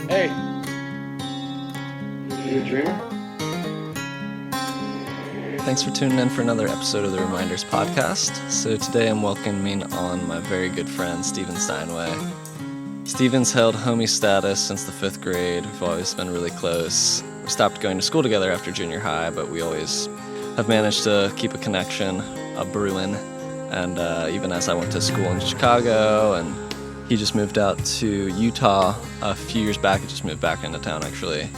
Hey. You a dreamer? Thanks for tuning in for another episode of the ReMinders podcast. So today I'm welcoming on my very good friend, Steinway. Steven's held homie status since the 5th grade. We've always been really close. We stopped going to school together after junior high, but we always have managed to keep a connection, a brewing. And even as I went to school in Chicago, and he just moved out to Utah a few years back. He just moved back into town, actually.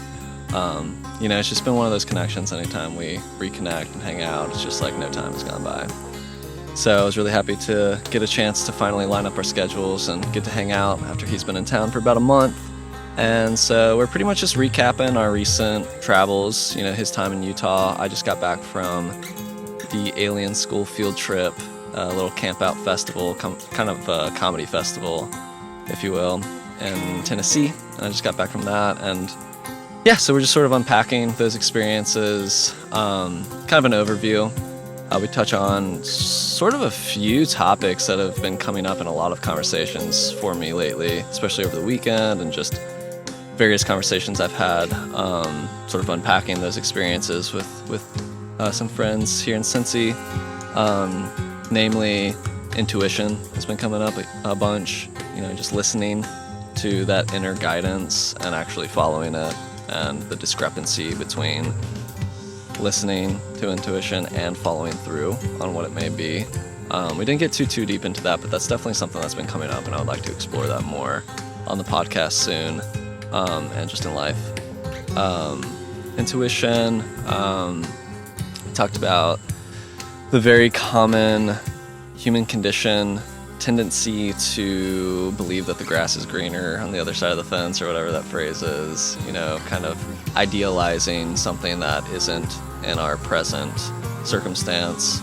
It's just been one of those connections. Anytime we reconnect and hang out, it's just like no time has gone by. So I was really happy to get a chance to finally line up our schedules and get to hang out after he's been in town for about a month. And so we're pretty much just recapping our recent travels, his time in Utah. I just got back from the Alien School field trip, a little camp out festival, kind of a comedy festival, if you will, in Tennessee. And I just got back from that. And yeah, so we're just sort of unpacking those experiences, kind of an overview. We touch on sort of a few topics that have been coming up in a lot of conversations for me lately, especially over the weekend, and just various conversations I've had, sort of unpacking those experiences with some friends here in Cincy, namely intuition has been coming up a bunch, just listening to that inner guidance and actually following it, and the discrepancy between listening to intuition and following through on what it may be. We didn't get too deep into that, but that's definitely something that's been coming up, and I would like to explore that more on the podcast soon, and just in life. Intuition, we talked about the very common human condition tendency to believe that the grass is greener on the other side of the fence, or whatever that phrase is, kind of idealizing something that isn't in our present circumstance.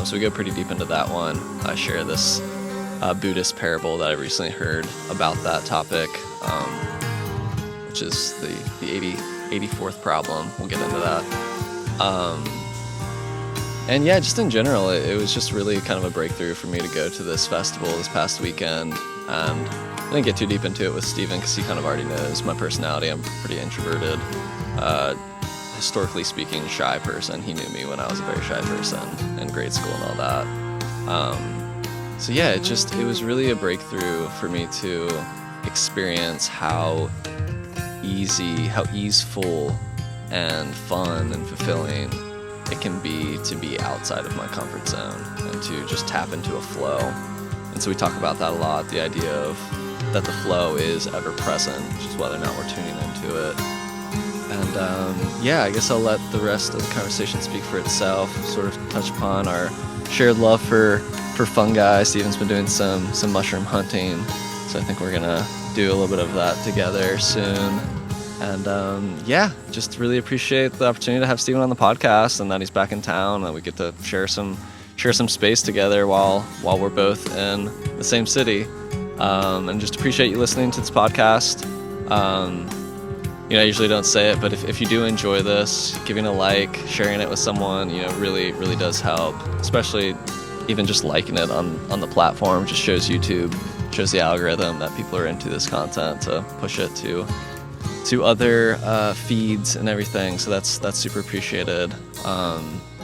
So we go pretty deep into that one. I share this Buddhist parable that I recently heard about that topic, which is the 84th problem. We'll get into that. And yeah, just in general, it was just really kind of a breakthrough for me to go to this festival this past weekend. And I didn't get too deep into it with Steven because he kind of already knows my personality. I'm pretty introverted, historically speaking, shy person. He knew me when I was a very shy person in grade school and all that. So yeah, it was really a breakthrough for me to experience how easeful and fun and fulfilling it can be to be outside of my comfort zone and to just tap into a flow. And so we talk about that a lot, the idea of that the flow is ever present, just whether or not we're tuning into it. And I guess I'll let the rest of the conversation speak for itself, sort of touch upon our shared love for fungi. Steven's been doing some mushroom hunting, so I think we're gonna do a little bit of that together soon. And just really appreciate the opportunity to have Steven on the podcast, and that he's back in town, and we get to share some space together while we're both in the same city. And just appreciate you listening to this podcast. I usually don't say it, but if you do enjoy this, giving a like, sharing it with someone, really, really does help. Especially even just liking it on the platform just shows YouTube, shows the algorithm that people are into this content to push it to other feeds and everything, so that's super appreciated.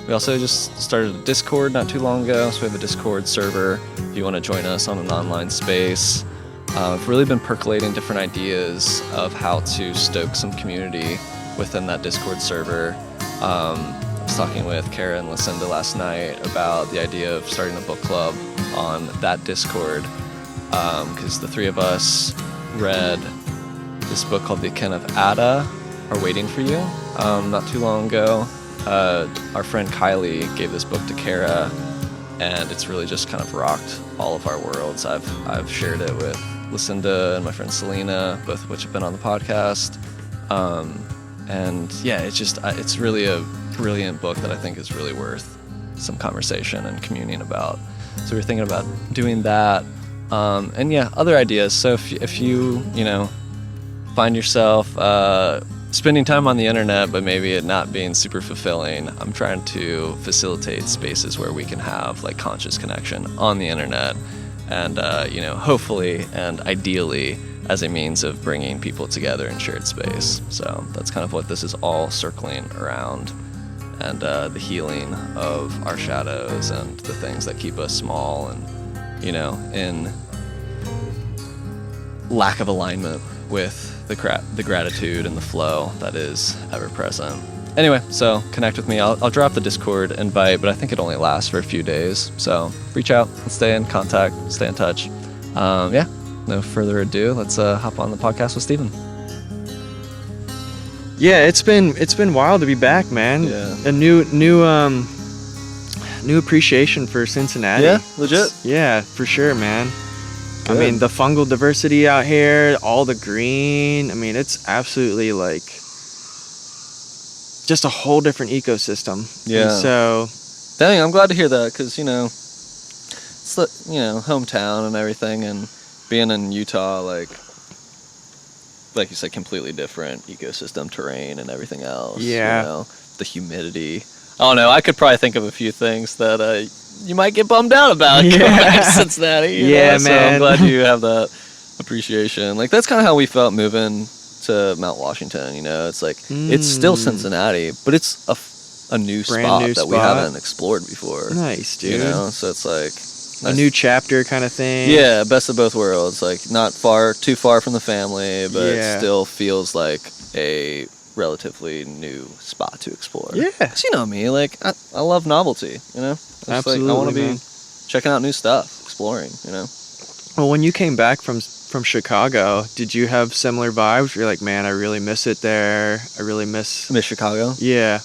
We also just started a Discord not too long ago, so we have a Discord server if you want to join us on an online space. I've really been percolating different ideas of how to stoke some community within that Discord server. I was talking with Kara and Lucinda last night about the idea of starting a book club on that Discord, because the three of us read this book called The Ken of Ada Are Waiting for You not too long ago. Our friend Kylie gave this book to Kara, and it's really just kind of rocked all of our worlds. I've shared it with Lucinda and my friend Selena, both of which have been on the podcast. It's really a brilliant book that I think is really worth some conversation and communing about. So we're thinking about doing that. Other ideas. So if you find yourself spending time on the internet, but maybe it not being super fulfilling, I'm trying to facilitate spaces where we can have like conscious connection on the internet, and hopefully and ideally as a means of bringing people together in shared space. So that's kind of what this is all circling around, and the healing of our shadows and the things that keep us small and, you know, in lack of alignment with the gratitude and the flow that is ever present. Anyway, so connect with me. I'll drop the Discord invite, but I think it only lasts for a few days. So reach out and stay in contact, stay in touch. Yeah, no further ado. Let's hop on the podcast with Steven. Yeah, it's been wild to be back, man. Yeah. A new appreciation for Cincinnati. Yeah, legit. Yeah, for sure, man. Good. I mean, the fungal diversity out here, all the green. I mean, it's absolutely like just a whole different ecosystem. Yeah. And so, Dang, I'm glad to hear that, because, you know, it's the, you know, hometown and everything, and being in Utah, like you said, completely different ecosystem, terrain, and everything else. Yeah. You know, the humidity. I don't know. I could probably think of a few things that you might get bummed out about coming back to Cincinnati. Yeah, man. man. So I'm glad you have that appreciation. Like, that's kind of how we felt moving to Mount Washington. You know, it's like it's still Cincinnati, but it's a new spot new that we spot. haven't explored before. Nice, dude. You know, so it's like A new chapter kind of thing. Yeah, best of both worlds. Like, not too far from the family, but it Yeah. still feels like a relatively new spot to explore. Yeah. 'Cause you know me, like, I love novelty, you know? It's Absolutely, like, I want to be man. checking out new stuff, exploring, you know? Well, when you came back from Chicago, did you have similar vibes? You're like, man, I really miss it there. I really miss. Miss Chicago? Yeah.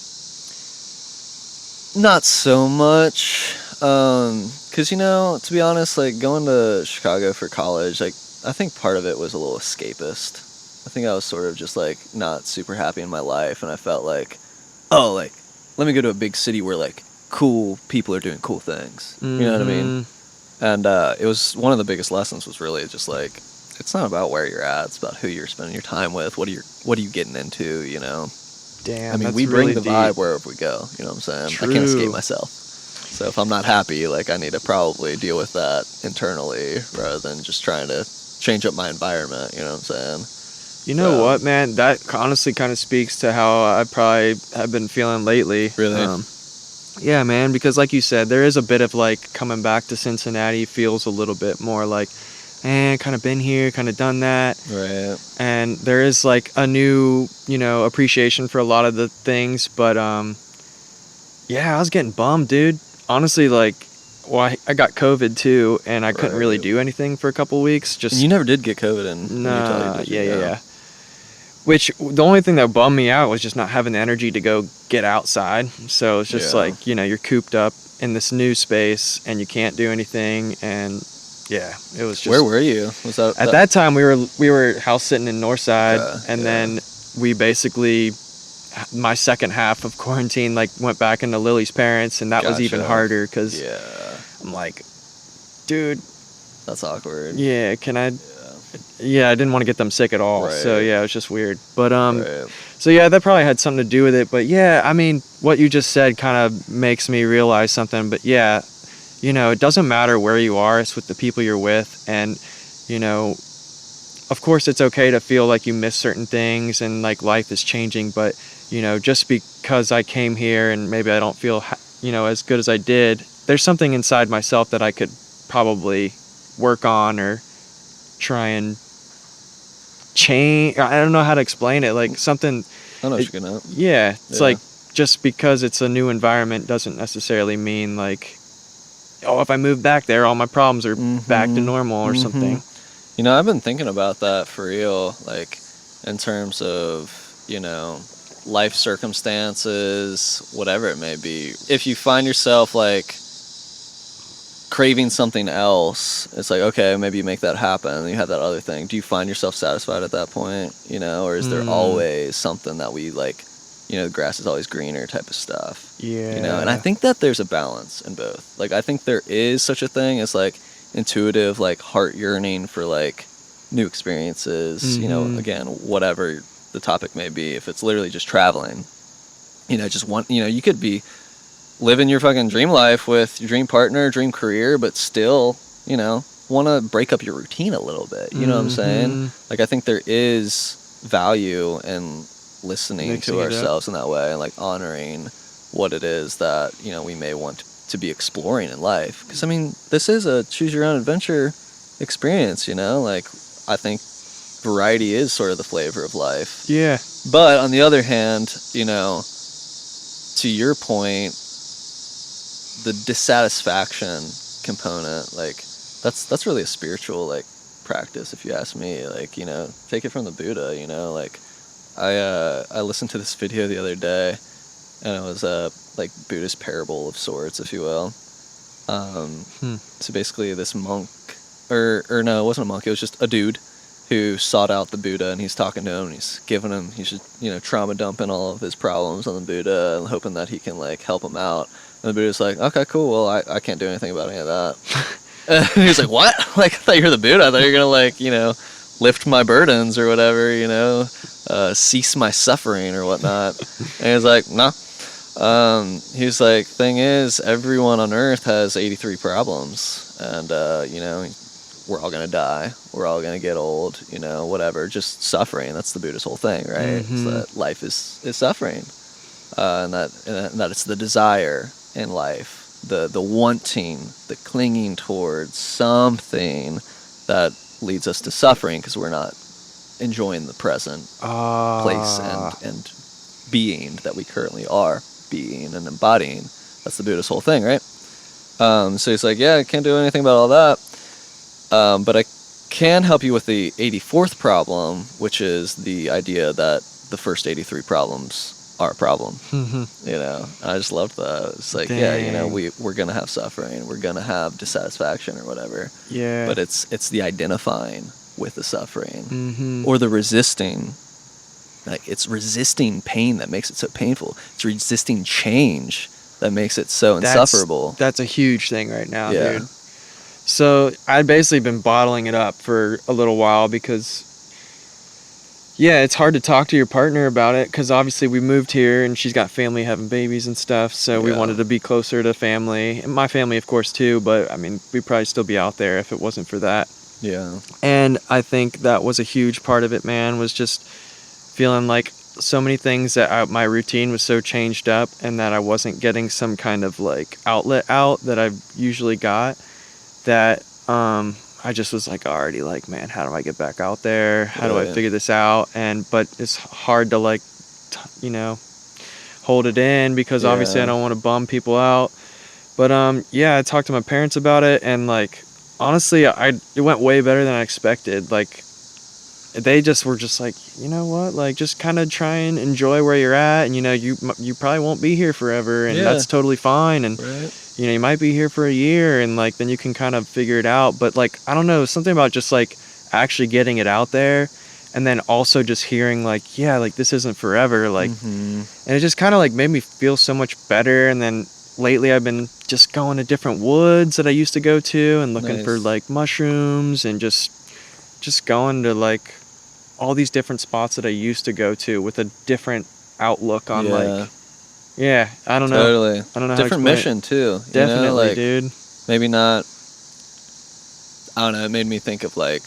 Not so much. 'Cause, you know, to be honest, like, going to Chicago for college, like, I think part of it was a little escapist. I think I was sort of just, like, not super happy in my life, and I felt like, oh, like, let me go to a big city where, like, cool people are doing cool things. You know what I mean? And it was one of the biggest lessons was really just, like, it's not about where you're at, it's about who you're spending your time with, what are you getting into, you know? Damn. I mean, that's we bring really the deep. vibe wherever we go, you know what I'm saying? I True. can't escape myself. So if I'm not happy, like, I need to probably deal with that internally rather than just trying to change up my environment, you know what I'm saying? You know So- what, man? That honestly kind of speaks to how I probably have been feeling lately. Really? Yeah, man, because like you said, there is a bit of like coming back to Cincinnati feels a little bit more like, kind of been here, kind of done that. Right. And there is like a new, appreciation for a lot of the things. But, yeah, I was getting bummed, dude. Honestly, like, well, I got COVID too, and I couldn't really Right. do anything for a couple weeks. Just And you never did get COVID in Utah, Nah, did you? yeah. Which the only thing that bummed me out was just not having the energy to go get outside. So it's just Yeah. like, you're cooped up in this new space and you can't do anything. And yeah, it was just. Where were you? Was that At that time, we were house sitting in Northside, and yeah. then we basically, my second half of quarantine, like went back into Lily's parents, and that was even Gotcha. harder because Yeah, I'm like, dude, that's awkward. yeah, can I? Yeah, I didn't want to get them sick at all. So Right. yeah, it was just weird. But Right. so yeah, that probably had something to do with it. But yeah, I mean, what you just said kind of makes me realize something. But yeah, it doesn't matter where you are, it's with the people you're with. And, of course it's okay to feel like you miss certain things and like life is changing. But, just because I came here and maybe I don't feel, as good as I did, there's something inside myself that I could probably work on or try and change. I don't know how to explain it. Like something. I know what you're getting at. Yeah, it's Yeah. like just because it's a new environment doesn't necessarily mean like, oh, if I move back there, all my problems are back to normal or something. You know, I've been thinking about that for real, like, in terms of, life circumstances, whatever it may be. If you find yourself, like, craving something else, it's like, okay, maybe you make that happen and you have that other thing. Do you find yourself satisfied at that point, or is there always something that we, like, the grass is always greener type of stuff? Yeah. And I think that there's a balance in both. Like, I think there is such a thing as, like, intuitive, like, heart yearning for, like, new experiences, again, whatever the topic may be. If it's literally just traveling, just one, you could be living your fucking dream life with your dream partner, dream career, but still, want to break up your routine a little bit. You know what I'm saying? Like, I think there is value in listening Mixing to it up. ourselves in that way, and like honoring what it is that, you know, we may want to be exploring in life. Because I mean, this is a choose your own adventure experience, you know? Like, I think variety is sort of the flavor of life. Yeah. But on the other hand, you know, to your point, the dissatisfaction component, like, that's really a spiritual, like, practice, if you ask me. Like, you know, take it from the Buddha, you know? Like, I listened to this video the other day, and it was a like Buddhist parable of sorts, if you will. So basically, this monk, or no, it wasn't a monk. It was just a dude who sought out the Buddha, and he's talking to him, and he's giving him, he's just, you know, trauma dumping all of his problems on the Buddha, and hoping that he can like help him out. And the Buddha's like, okay, cool. Well, I can't do anything about any of that. And he's like, what? Like, I thought you were the Buddha. I thought you were gonna, like, you know, lift my burdens or whatever, you know, cease my suffering or whatnot. And he's like, nah. He's like, thing is, everyone on Earth has 83 problems, and you know, we're all gonna die, we're all gonna get old, you know, whatever, just suffering. That's the Buddhist whole thing, right? It's that life is suffering, and that it's the desire in life, the wanting, the clinging towards something that leads us to suffering, because we're not enjoying the present place and being that we currently are being and embodying. That's the Buddhist whole thing, right? So he's like, yeah, I can't do anything about all that, but I can help you with the 84th problem, which is the idea that the first 83 problems are a problem. You know, I just loved that. It's like, yeah, you know, we're gonna have suffering, we're gonna have dissatisfaction or whatever. Yeah. But it's the identifying with the suffering, or the resisting. Like, it's resisting pain that makes it so painful. It's resisting change that makes it so insufferable. That's a huge thing right now, Yeah. dude. So I'd basically been bottling it up for a little while because, yeah, it's hard to talk to your partner about it, because obviously we moved here and she's got family having babies and stuff, so we wanted to be closer to family, and my family of course too, but I mean, we'd probably still be out there if it wasn't for that. Yeah. And I think that was a huge part of it, man, was just feeling like so many things that my routine was so changed up, and that I wasn't getting some kind of like outlet out that I usually got, that I just was like already like, man, how do I get back out there? How do I figure this out? But it's hard to like, you know, hold it in, because obviously I don't want to bum people out. But yeah, I talked to my parents about it, and like, honestly, it went way better than I expected. Like, they just were just like, you know what, like, just kind of try and enjoy where you're at, and you know, you probably won't be here forever, and that's totally fine, and you know, you might be here for a year, and like, then you can kind of figure it out. But like, I don't know, something about just like actually getting it out there, and then also just hearing like, yeah, like, this isn't forever, like, and it just kind of like made me feel so much better. And then lately I've been just going to different woods that I used to go to, and looking for like mushrooms, and just going to like all these different spots that I used to go to with a different outlook on like, I don't know. Totally. I don't know. Different mission too. Definitely, you know, like, dude. Maybe not. I don't know. It made me think of like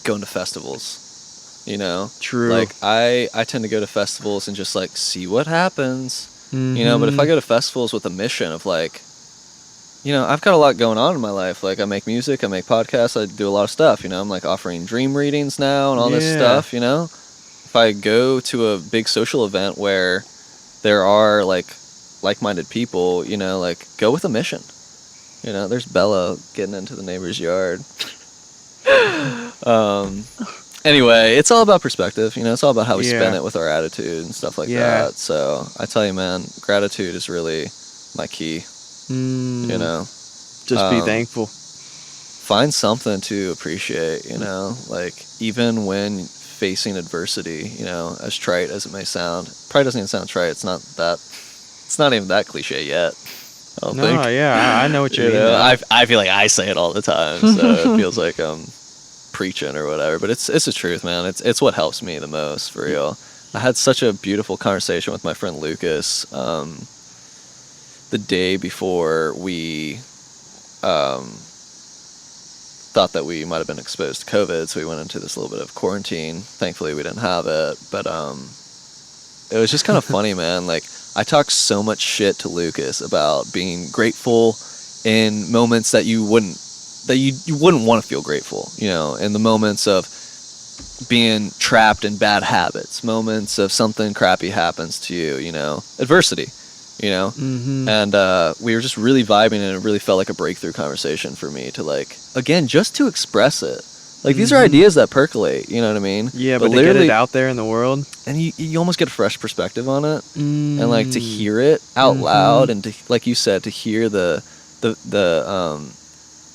going to festivals. You know. True. Like, I tend to go to festivals and just like see what happens. You know. But if I go to festivals with a mission of like, you know, I've got a lot going on in my life. Like, I make music, I make podcasts, I do a lot of stuff, you know. I'm like offering dream readings now and all this stuff, you know. If I go to a big social event where there are like like-minded people, you know, like, go with a mission. You know, there's Bella getting into the neighbor's yard. Anyway, it's all about perspective, you know. It's all about how we spend it with our attitude and stuff like that. So I tell you, man, gratitude is really my key. You know, just be thankful. Find something to appreciate, you know, like, even when facing adversity, you know, as trite as it may sound. Probably doesn't even sound trite. It's not even that cliche yet, I don't think. Yeah, I know what you mean. Know, I feel like I say it all the time, so it feels like I'm preaching or whatever, but it's the truth, man. It's what helps me the most, for real. I had such a beautiful conversation with my friend Lucas the day before we thought that we might have been exposed to COVID, so we went into this little bit of quarantine. Thankfully, we didn't have it, but it was just kind of funny, man. Like, I talked so much shit to Lucas about being grateful in moments that you wouldn't want to feel grateful, you know, in the moments of being trapped in bad habits, moments of something crappy happens to you, you know, adversity, you know. And we were just really vibing, and it really felt like a breakthrough conversation for me to, like, again, just to express it. Like, these are ideas that percolate, you know what I mean? Yeah, but to get it out there in the world. And you almost get a fresh perspective on it. And, like, to hear it out loud, and to, like you said, to hear the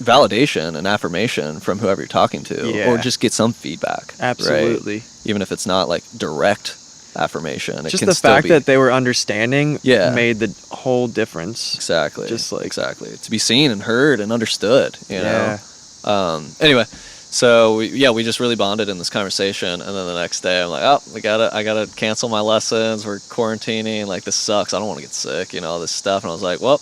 validation and affirmation from whoever you're talking to, or just get some feedback. Absolutely. Right? Even if it's not, like, direct affirmation. Just the fact that they were understanding made the whole difference. Exactly. Just like, exactly. To be seen and heard and understood, you know? Anyway. So we just really bonded in this conversation, and then the next day I'm like, oh, I gotta cancel my lessons. We're quarantining. Like, this sucks. I don't want to get sick. You know, all this stuff. And I was like, well,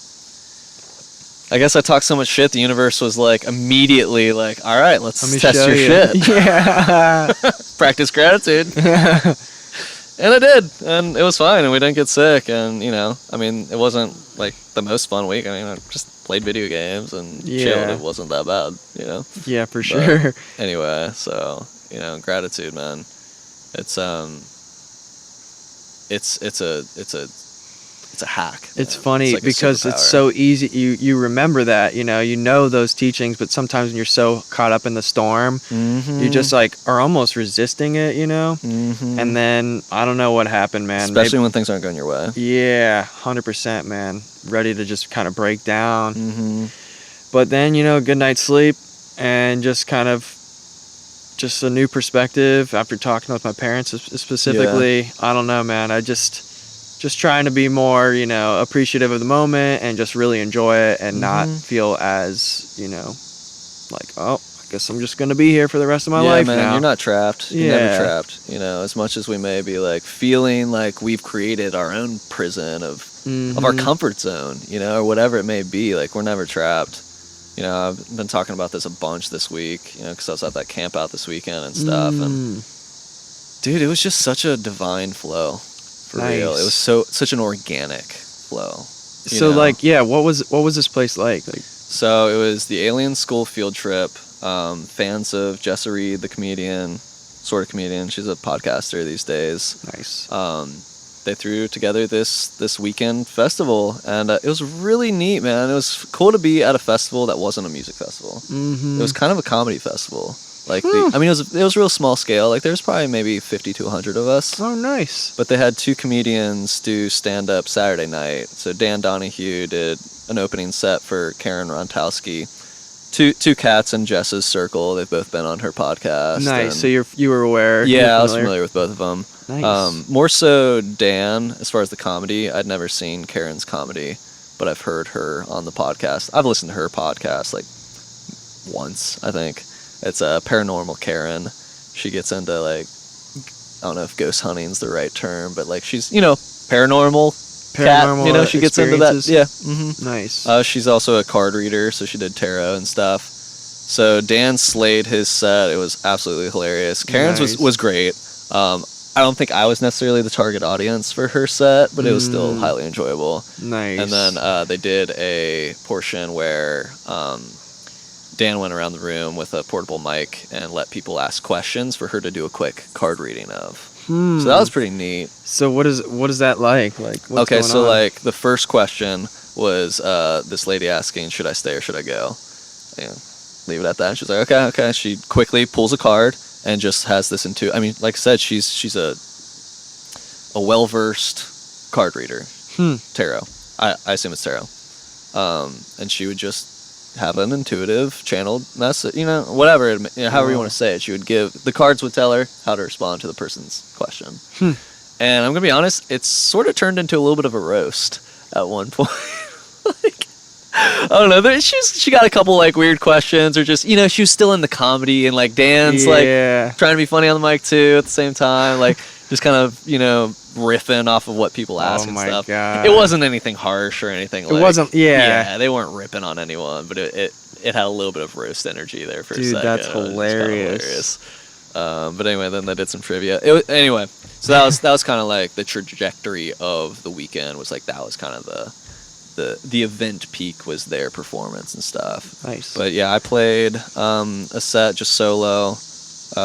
I guess I talked so much shit. The universe was like immediately like, all right, let's test your shit. Yeah. Practice gratitude. And I did, and it was fine, and we didn't get sick. And, you know, I mean, it wasn't like the most fun week. I mean, I just played video games and chilled. It wasn't that bad, you know. Yeah, for sure. Anyway, so, you know, gratitude, man. It's a hack. It's funny because it's so easy. You remember that, you know those teachings, but sometimes when you're so caught up in the storm, you just like are almost resisting it, you know. And then I don't know what happened, man. Especially when things aren't going your way. Yeah, 100%, man. Ready to just kind of break down. But then, you know, good night's sleep and just kind of just a new perspective after talking with my parents specifically. I don't know, man. I just trying to be more, you know, appreciative of the moment and just really enjoy it and not feel as, you know, like, oh, I guess I'm just going to be here for the rest of my life now. You're not trapped. You're never trapped. You know, as much as we may be like feeling like we've created our own prison of our comfort zone, you know, or whatever it may be, like, we're never trapped. You know, I've been talking about this a bunch this week, you know, because I was at that camp out this weekend and stuff. And dude, it was just such a divine flow. For real. It was such an organic flow. So, like, yeah, what was this place like? So it was the Alien School field trip. Fans of Jessa Reed, the comedian, sort of comedian. She's a podcaster these days. Nice. They threw together this weekend festival, and it was really neat, man. It was cool to be at a festival that wasn't a music festival. It was kind of a comedy festival. Like, I mean, it was real small scale. Like, there's probably maybe 50 to 100 of us. Oh, nice. But they had two comedians do stand-up Saturday night. So Dan Donahue did an opening set for Karen Rontowski. Two cats in Jessa's circle. They've both been on her podcast. Nice. So you were aware? Yeah, I was familiar with both of them. Nice. More so Dan, as far as the comedy. I'd never seen Karen's comedy, but I've heard her on the podcast. I've listened to her podcast like once, I think. It's a Paranormal Karen. She gets into, like, I don't know if ghost hunting's the right term, but, like, she's, you know, paranormal cat, you know, she gets into that. Yeah. Nice. She's also a card reader, so she did tarot and stuff. So Dan slayed his set. It was absolutely hilarious. Karen's was great. I don't think I was necessarily the target audience for her set, but it was still highly enjoyable. Nice. And then they did a portion where Dan went around the room with a portable mic and let people ask questions for her to do a quick card reading of. So that was pretty neat. So what is that like? Like, what's going on? Like, the first question was this lady asking, should I stay or should I go? And leave it at that. And she's like, okay. She quickly pulls a card and just has this into. I mean, like I said, she's a well-versed card reader. Tarot. I assume it's tarot. And she would just have an intuitive channeled message, you know, whatever, however you want to say it. She would the cards would tell her how to respond to the person's question. And I'm gonna be honest, it's sort of turned into a little bit of a roast at one point. Like, I don't know, she got a couple, like, weird questions, or just, you know, she was still in the comedy, and, like, Dan's like trying to be funny on the mic too at the same time, like, just kind of, you know, riffing off of what people ask and stuff. God. It wasn't anything harsh or anything. It wasn't. Yeah, they weren't ripping on anyone, but it it had a little bit of roast energy there for a Dude, second. that's It was kinda hilarious. But anyway, then they did some trivia. Anyway, so that was kind of like the trajectory of the weekend. Was like that was kind of the event peak was their performance and stuff. Nice. But yeah, I played a set just solo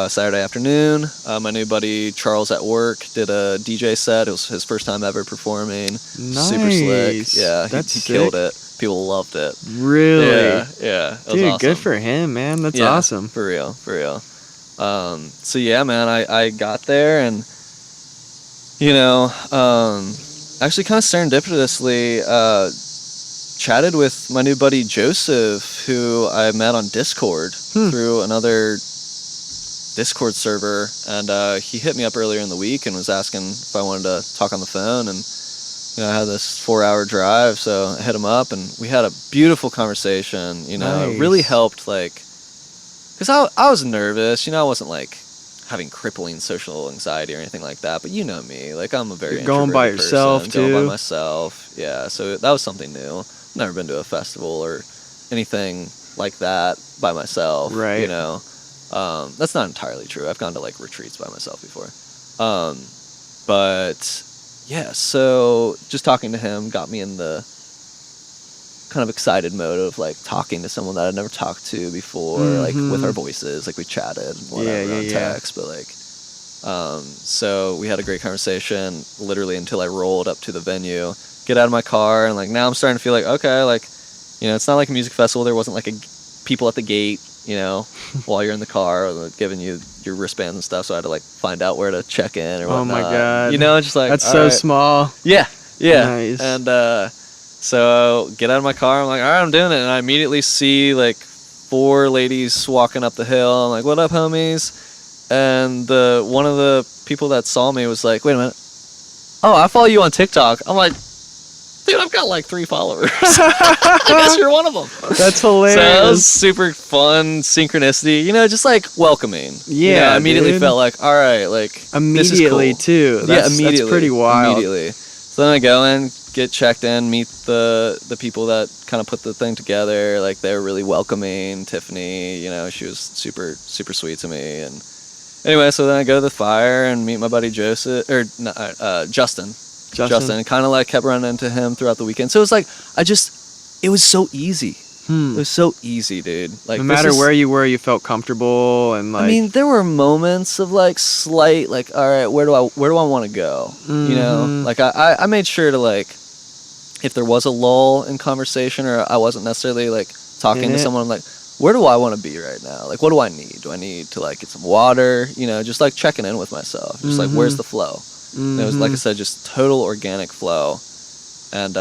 Saturday afternoon. My new buddy Charles at work did a DJ set. It was his first time ever performing. Nice. Super slick. Yeah, That's he sick. killed it. People loved it. Really? Yeah. It was Dude, awesome. good for him, man. That's Yeah, awesome. For real. So yeah, man, I got there and, actually kind of serendipitously, chatted with my new buddy Joseph, who I met on Discord through another Discord server, and he hit me up earlier in the week and was asking if I wanted to talk on the phone, and I had this 4-hour drive, so I hit him up and we had a beautiful conversation. Nice. It really helped, because I was nervous. I wasn't having crippling social anxiety or anything like that, but you know me, I'm a very You're going by introverted yourself, person, going by too. myself. Yeah, so that was something new. Never been to a festival or anything like that by myself. Right. That's not entirely true. I've gone to retreats by myself before. But yeah, so just talking to him got me in the kind of excited mode of talking to someone that I'd never talked to before, with our voices, we chatted and whatever on text, but so we had a great conversation literally until I rolled up to the venue, get out of my car, and now I'm starting to feel okay, it's not like a music festival. There wasn't people at the gate, while you're in the car, giving you your wristbands and stuff, so I had to find out where to check in or whatnot. Oh my God. Just That's so right. small. Yeah. Nice. And so get out of my car, I'm all right, I'm doing it, and I immediately see 4 ladies walking up the hill. I'm what up, homies? And one of the people that saw me was wait a minute, oh, I follow you on TikTok. I'm dude, I've got 3 followers. I guess you're one of them. That's hilarious. So that was super fun synchronicity, just welcoming. Yeah, I immediately dude. felt all right, Immediately, this is too. cool. That's immediately. That's pretty wild. Immediately. So then I go in, get checked in, meet the people that kind of put the thing together. They were really welcoming. Tiffany, she was super, super sweet to me. And anyway, so then I go to the fire and meet my buddy Joseph, or Justin, and kind of kept running into him throughout the weekend. So it was it was so easy. It was so easy, dude. No matter where you were, you felt comfortable and I mean, there were moments of slight all right, where do I want to go? I made sure to if there was a lull in conversation or I wasn't necessarily talking to someone, I'm where do I want to be right now? What do I need? Do I need to get some water? Just checking in with myself. Just where's the flow? And it was I said, just total organic flow. And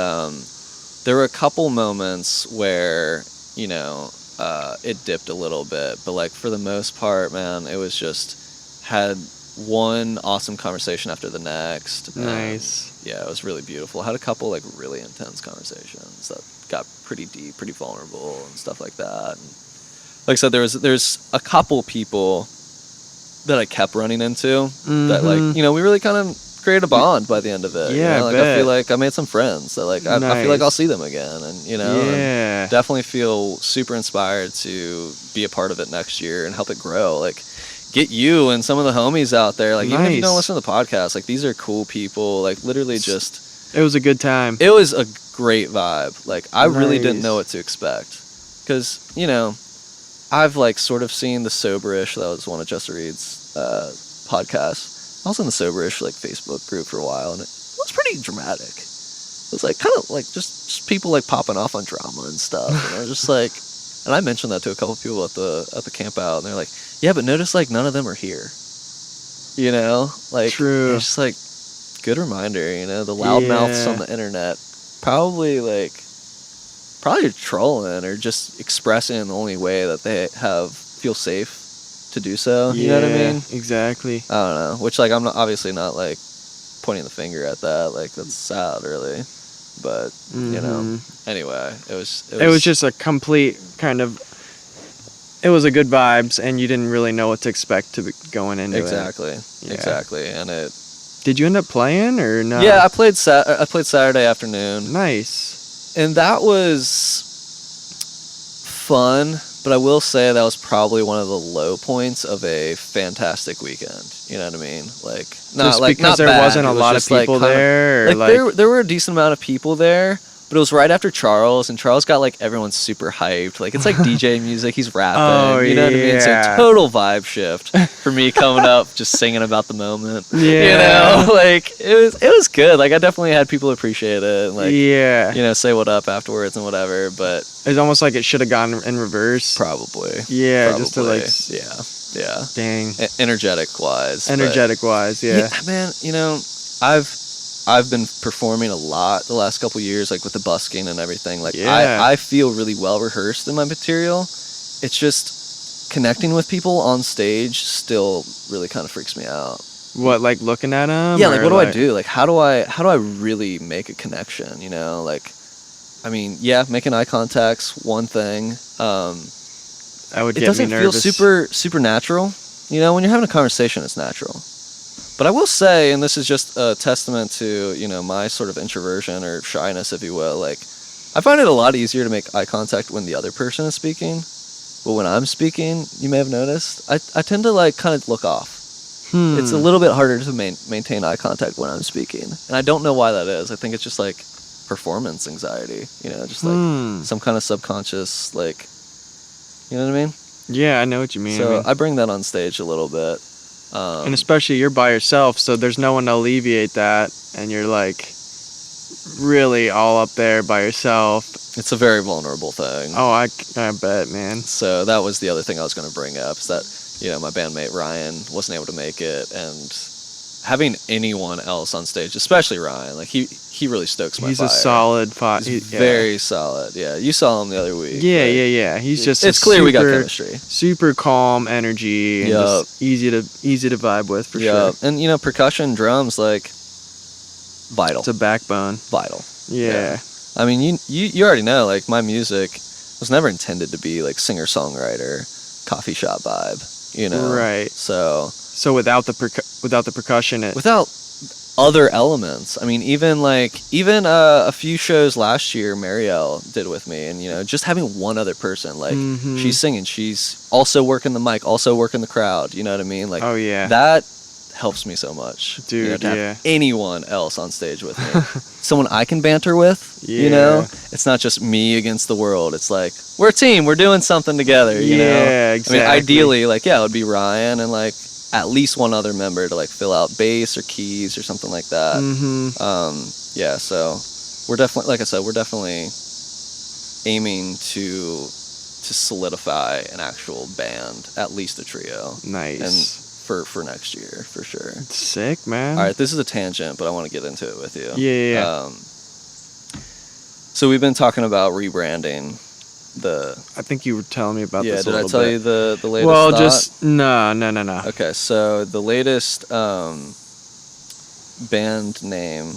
there were a couple moments where it dipped a little bit, but for the most part, man, it was just had one awesome conversation after the next. Nice. Yeah, it was really beautiful. I had a couple really intense conversations that got pretty deep, pretty vulnerable and stuff like that. And I said, there's a couple people that I kept running into that we really kind of created a bond by the end of it. Yeah, I feel I made some friends that I feel I'll see them again, and and definitely feel super inspired to be a part of it next year and help it grow. Get you and some of the homies out there, even if you don't listen to the podcast, these are cool people. Literally just it was a good time. It was a great vibe. I really didn't know what to expect, because I've sort of seen the Soberish. That was one of Jessa Reed's podcasts. I was in the Soberish Facebook group for a while, and it was pretty dramatic. It was kind of just people popping off on drama and stuff. And I was just and I mentioned that to a couple people at the camp out, and they're yeah, but notice none of them are here. True. It's just good reminder. The loudmouths on the internet probably trolling or just expressing in the only way that they feel safe to do so. You know what I mean? Exactly. I don't know. Which I'm not, obviously not pointing the finger at that. That's sad, really. But anyway, it was just a complete kind of. It was a good vibes, and you didn't really know what to expect to be going into exactly. it. Exactly, and it. Did you end up playing or no? Yeah, I played Saturday afternoon. Nice. And that was fun, but I will say that was probably one of the low points of a fantastic weekend. You know what I mean? Like, not Just like because not there bad. wasn't It a was lot of just, like, people kind of- there, or, like there were a decent amount of people there, but it was right after Charles, and Charles got like everyone super hyped. Like it's like DJ music. He's rapping. Oh, you know what I mean? So yeah. total vibe shift for me coming up, just singing about the moment. Yeah. You know, like it was good. Like I definitely had people appreciate it. And, like yeah. you know, say what up afterwards and whatever. But It's almost like it should have gone in reverse. probably. Yeah, just to Probably. like. Yeah. Dang. Energetic wise. but- Energetic wise, yeah. man, you know, I've been performing a lot the last couple years, like with the busking and everything. Like Yeah. I feel really well rehearsed in my material. It's just connecting with people on stage still really kind of freaks me out. What, like looking at them? Yeah, like what do I do? Like how do I really make a connection? You know, like I mean, yeah, making eye contact's one thing. That would It get doesn't me feel nervous. super natural. You know, when you're having a conversation, it's natural. But I will say, and this is just a testament to, you know, my sort of introversion or shyness, if you will, like, I find it a lot easier to make eye contact when the other person is speaking. But when I'm speaking, you may have noticed, I tend to, like, kind of look off. It's a little bit harder to maintain eye contact when I'm speaking. And I don't know why that is. I think it's just, like, performance anxiety, you know, just, like, some kind of subconscious, like, you know what I mean? Yeah, I know what you mean. So I mean, I bring that on stage a little bit. and especially you're by yourself, so there's no one to alleviate that, and you're like really all up there by yourself. It's a very vulnerable thing. Oh, I bet, man. So that was the other thing I was going to bring up, is that, you know, my bandmate Ryan wasn't able to make it, and having anyone else on stage, especially Ryan, like he really stokes my He's fire. a solid pot. He's very solid. Yeah, you saw him the other week. Yeah, right? yeah. He's just It's clear we got chemistry. Super calm energy, and just easy to vibe with for sure. And you know, percussion, drums, like vital. It's a backbone. Vital. Yeah. I mean, you already know, like, my music was never intended to be like singer-songwriter, coffee shop vibe, you know. Right. So without the percussion, without other elements, I mean, even a few shows last year Marielle did with me, and you know, just having one other person, like she's singing, she's also working the mic, also working the crowd, you know what I mean? Like, oh yeah, that helps me so much, dude. You know, to have yeah. anyone else on stage with me, someone I can banter with. You know, it's not just me against the world. It's like we're a team. We're doing something together. You know, exactly. I mean, ideally, like, yeah, it would be Ryan and like at least one other member to like fill out bass or keys or something like that. Yeah. So we're definitely, like I said, we're definitely aiming to solidify an actual band, at least a trio. Nice. And for next year, for sure. Sick, man. All right, this is a tangent, but I want to get into it with you. Yeah. So we've been talking about rebranding the. I think you were telling me about Yeah, this. did I tell you the latest? Well, thought? just no. Okay, so the latest band name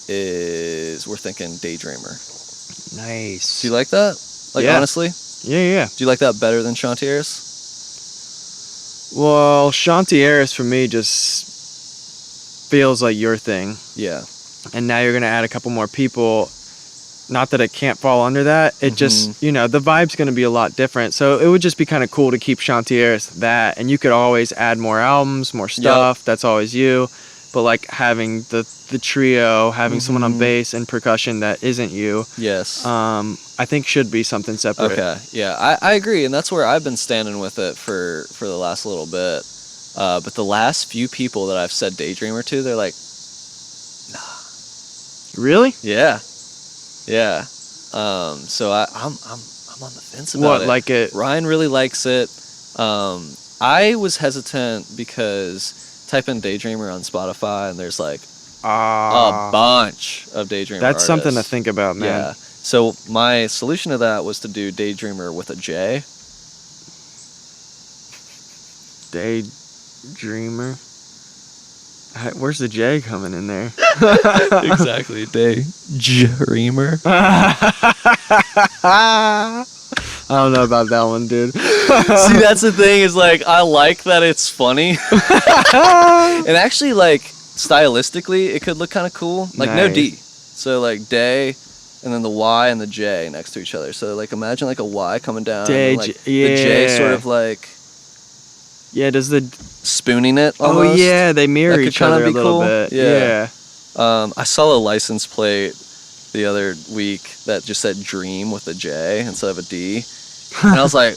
is, we're thinking Daydreamer. Nice. Do you like that? Like, Yeah. honestly? Yeah. Do you like that better than Chantieres? Well, Chantieres for me just feels like your thing. Yeah. And now you're gonna add a couple more people. Not that it can't fall under that. It just, you know, the vibe's gonna be a lot different. So it would just be kind of cool to keep Chantieres that, and you could always add more albums, more stuff. That's always you. But like having the trio, having someone on bass and percussion that isn't you. Yes. I think should be something separate. Okay. Yeah, I agree, and that's where I've been standing with it for the last little bit. But the last few people that I've said Daydreamer to, they're like, Really? yeah. So I'm on the fence about What, it. like it? Ryan really likes it. I was hesitant because type in Daydreamer on Spotify and there's like a bunch of Daydreamer That's something to artists. think about, man. Yeah. So my solution to that was to do Daydreamer with a J. Daydreamer. Where's the J coming in there? Exactly. Daydreamer. I don't know about that one, dude. See, that's the thing, is like, I like that it's funny. And actually, like, stylistically, it could look kind of cool. Like, no D. So, like, day, and then the Y and the J next to each other. So like imagine like a Y coming down, Day, and like yeah. the J sort of like Yeah, does the... spooning it Oh, almost. yeah, they mirror That could each kinda other a be little cool. bit. Yeah. Yeah. I saw a license plate the other week that just said Dream with a J instead of a D, and I was like,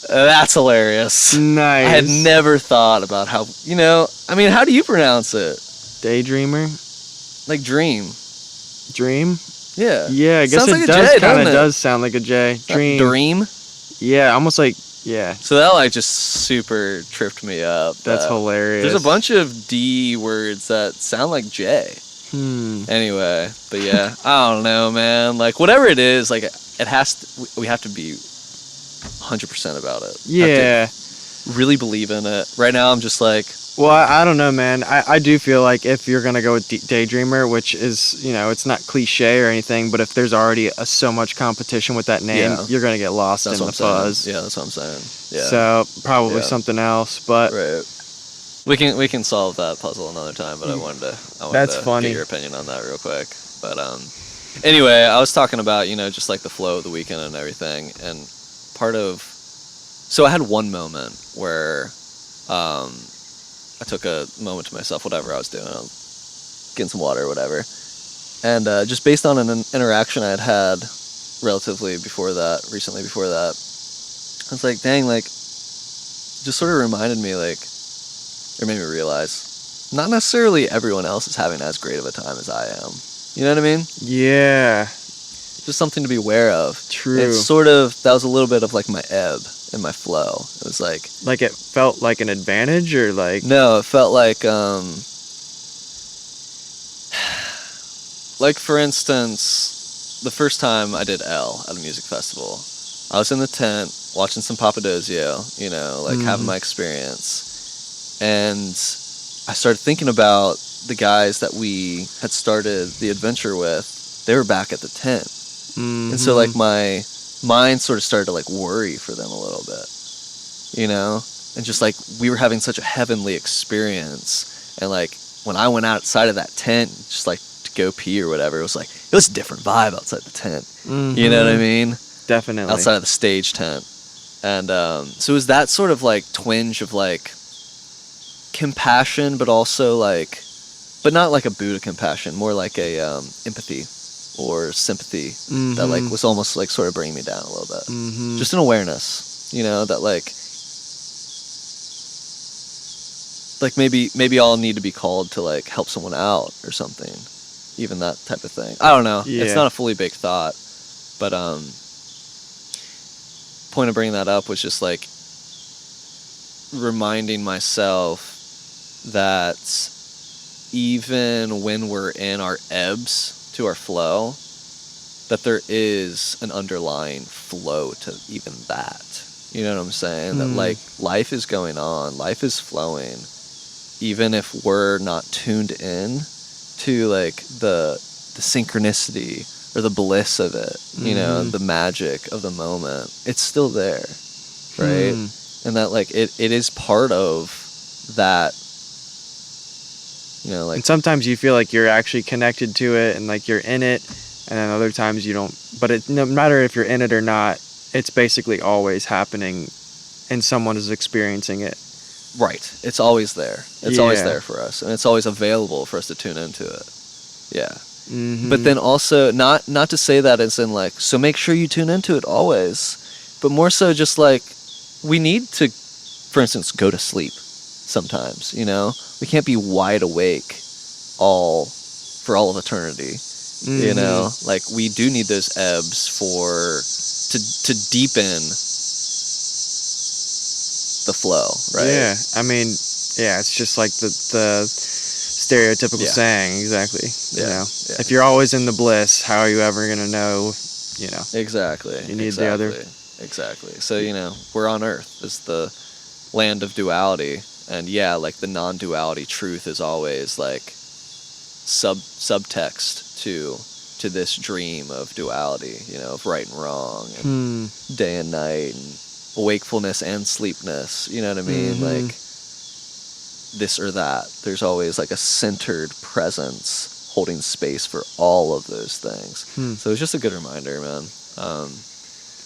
that's hilarious. Nice. I had never thought about how, I mean, how do you pronounce it? Daydreamer? Like dream. Dream? Yeah. Yeah, I guess Sounds it like a does J, kind doesn't of it? does sound like a J. Dream. Dream? Yeah, almost like, yeah. So that like just super tripped me up. That's hilarious. There's a bunch of D words that sound like J. Anyway, but yeah, I don't know, man. Like whatever it is, like it has to, we have to be 100% about it. Yeah. Have to really believe in it. Right now I'm just like, well, I don't know, man. I do feel like if you're going to go with Daydreamer, which is, it's not cliche or anything, but if there's already so much competition with that name, Yeah. you're going to get lost in the fuzz. Yeah, that's what I'm saying. Yeah. So probably something else, but right. We can solve that puzzle another time, but I wanted That's to funny. get your opinion on that real quick. But anyway, I was talking about, just like the flow of the weekend and everything, and so I had one moment where I took a moment to myself, whatever I was doing, I was getting some water or whatever, and just based on an interaction I had recently before that, I was like, dang, like, just sort of reminded me, like, or made me realize, not necessarily everyone else is having as great of a time as I am. You know what I mean? yeah, Just something to be aware of. true. It's sort of, that was a little bit of like my ebb and my flow. It was like it felt like an advantage or like... No, it felt like for instance, the first time I did L at a music festival, I was in the tent watching some Papadozio, having my experience. And I started thinking about the guys that we had started the adventure with. They were back at the tent. And so like my mind sort of started to like worry for them a little bit, and just like we were having such a heavenly experience. And like when I went outside of that tent, just like to go pee or whatever, it was a different vibe outside the tent. You know what I mean? Definitely. Outside of the stage tent. And so it was that sort of like twinge of like compassion, but also like, but not like a Buddha compassion, more like a empathy or sympathy that like was almost like sort of bringing me down a little bit. Just an awareness, that like maybe I'll need to be called to like help someone out or something, even that type of thing. I don't know. Yeah. It's not a fully baked thought, but point of bringing that up was just like reminding myself that even when we're in our ebbs to our flow, that there is an underlying flow to even that. You know what I'm saying? That like life is going on, life is flowing, even if we're not tuned in to like the synchronicity or the bliss of it, the magic of the moment. It's still there, right? And that like it is part of that. Like, and sometimes you feel like you're actually connected to it and like you're in it, and then other times you don't. But no matter if you're in it or not, it's basically always happening and someone is experiencing it. Right. It's always there. It's always there for us, and it's always available for us to tune into it. Yeah. But then also not to say that as in like, so make sure you tune into it always, but more so just like we need to, for instance, go to sleep sometimes, we can't be wide awake for all of eternity, like we do need those ebbs to deepen the flow, right? Yeah, I mean, it's just like the stereotypical saying, exactly. Yeah. If you're always in the bliss, how are you ever gonna know? Exactly. You need the other. Exactly. So we're on Earth. It's the land of duality, and like the non-duality truth is always like subtext to this dream of duality, of right and wrong, and day and night, and wakefulness and sleepness. You know what I mean? Like this or that. There's always like a centered presence holding space for all of those things. Hmm. So it's just a good reminder, man.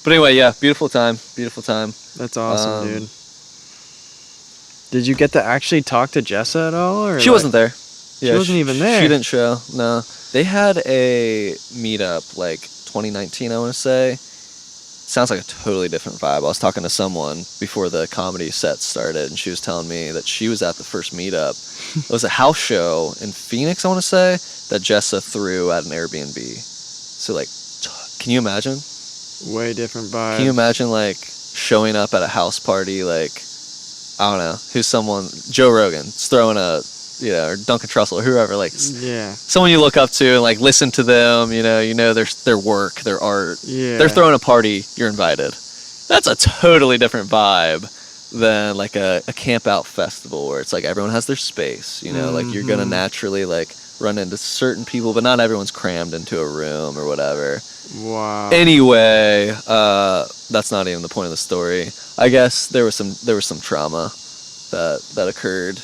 But anyway, yeah, beautiful time. That's awesome, Um, dude. Did you get to actually talk to Jessa at all? Or She wasn't there. She wasn't even there. She didn't show. No, they had a meetup like 2019, I want to say. Sounds like a totally different vibe. I was talking to someone before the comedy set started, and she was telling me that she was at the first meetup. It was a house show in Phoenix, I want to say, that Jessa threw at an Airbnb. So, like, can you imagine? Way different vibe. Can you imagine, like, showing up at a house party, like, I don't know, who's someone, Joe Rogan's throwing a, or Duncan Trussell or whoever, like, someone you look up to and, like, listen to them, their work, their art. Yeah. They're throwing a party, you're invited. That's a totally different vibe than, like, a camp out festival where it's, like, everyone has their space, like, you're going to naturally, like, run into certain people, but not everyone's crammed into a room or whatever. Wow. Anyway, that's not even the point of the story. I guess there was some trauma that occurred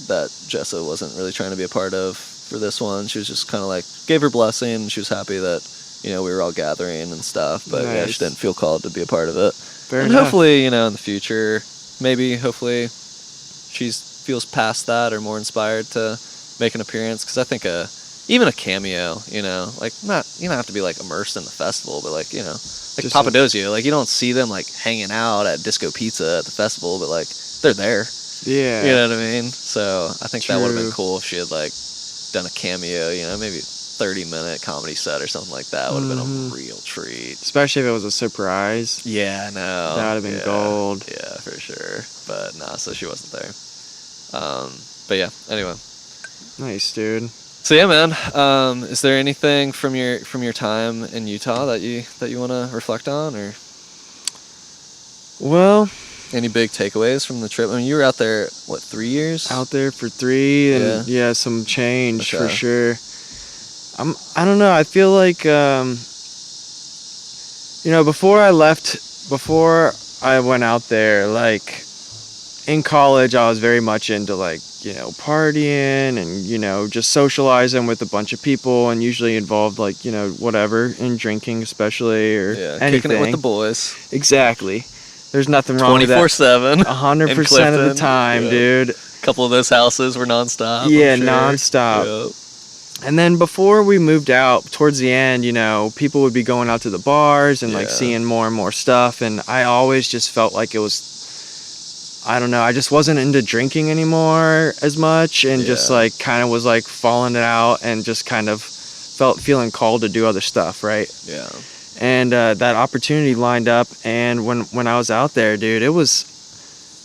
that Jessa wasn't really trying to be a part of for this one. She was just kind of like gave her blessing, and she was happy that we were all gathering and stuff. But yeah, she didn't feel called to be a part of it. Fair and enough. hopefully, in the future, hopefully, she feels past that or more inspired to make an appearance. Because I think even a cameo, like not you don't have to be like immersed in the festival, but like like Just Papadozio, like you don't see them like hanging out at Disco Pizza at the festival, but like they're there. Yeah. You know what I mean? So I think that would have True. been cool if she had like done a cameo, maybe 30-minute comedy set or something like that. Would have been a real treat. Especially if it was a surprise. Yeah, I know. That would have been gold. Yeah, for sure. But nah, so she wasn't there. But yeah, anyway. Nice, dude. So yeah, man. Is there anything from your time in Utah that you want to reflect on, or Well, any big takeaways from the trip? I mean, you were out there, what, 3 years? out there for 3 and some change for Okay. sure. I don't know. I feel like before I went out there, like in college, I was very much into like partying and just socializing with a bunch of people, and usually involved like whatever in drinking, especially, or anything. Kicking it with the boys. Exactly. There's nothing wrong with that. 24/7. 100% of the time, dude. A couple of those houses were nonstop. Yeah, I'm sure. nonstop. Yep. And then before we moved out, towards the end, people would be going out to the bars and like seeing more and more stuff. And I always just felt like it was, I don't know, I just wasn't into drinking anymore as much, and just like kind of was like falling it out, and just kind of feeling called to do other stuff, right? Yeah. And that opportunity lined up, and when I was out there, dude, it was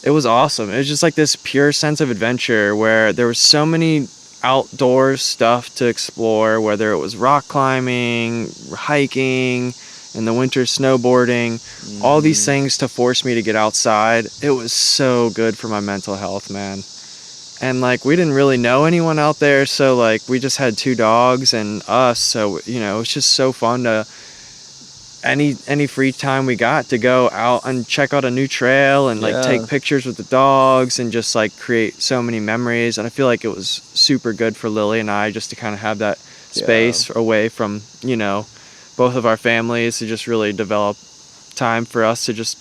awesome. It was just like this pure sense of adventure where there was so many outdoor stuff to explore, whether it was rock climbing, hiking, in the winter snowboarding, all these things to force me to get outside. It was so good for my mental health, man. And like we didn't really know anyone out there, so like we just had 2 dogs and us, so it's just so fun to any free time we got to go out and check out a new trail and like take pictures with the dogs and just like create so many memories. And I feel like it was super good for Lily and I just to kind of have that space away from both of our families, to just really develop time for us to just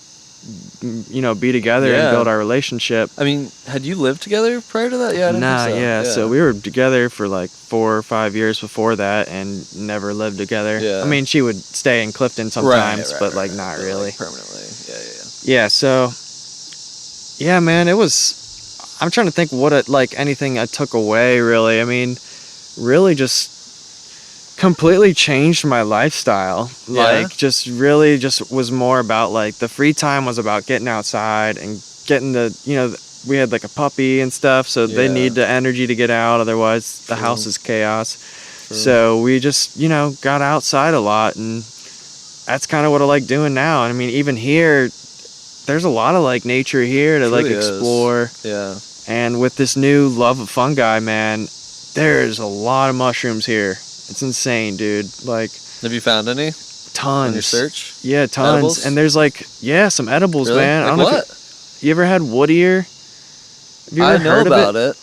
be together and build our relationship. I mean, had you lived together prior to that? Yeah, I didn't think so. So we were together for like 4 or 5 years before that and never lived together. Yeah. I mean, she would stay in Clifton sometimes, but like not really. Like permanently. Yeah, so yeah, man, I'm trying to think anything I took away, really. I mean, really just completely changed my lifestyle. Like just really just was more about like the free time was about getting outside and getting we had like a puppy and stuff, so they need the energy to get out, otherwise the house is chaos. So we just got outside a lot, and that's kind of what I like doing now. And I mean, even here there's a lot of like nature here to like explore. And with this new love of fungi, man, there's a lot of mushrooms here. It's insane, dude. Like, have you found any? Tons. On your search? Yeah, tons. Edibles? And there's like, some edibles, Really? man. Like I don't know what? you ever had wood ear? Have you ever I know heard about of it.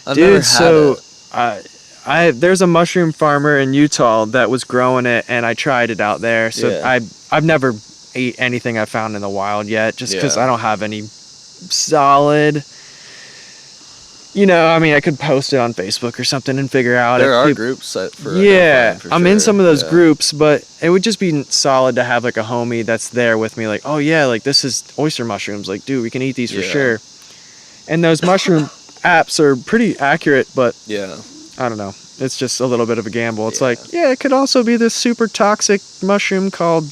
I've Dude, never had it. there's a mushroom farmer in Utah that was growing it, and I tried it out there. So Yeah. I've never ate anything I found in the wild yet, just because Yeah. I don't have any solid. I mean, I could post it on Facebook or something and figure out. There if are peop- groups set for Yeah, identifying, for I'm in sure. some of those Yeah. groups, but it would just be solid to have like a homie that's there with me, like, oh yeah, like this is oyster mushrooms, like dude, we can eat these for Yeah. sure. And those mushroom apps are pretty accurate, but Yeah. I don't know. It's just a little bit of a gamble. It's Yeah. like, yeah, it could also be this super toxic mushroom called,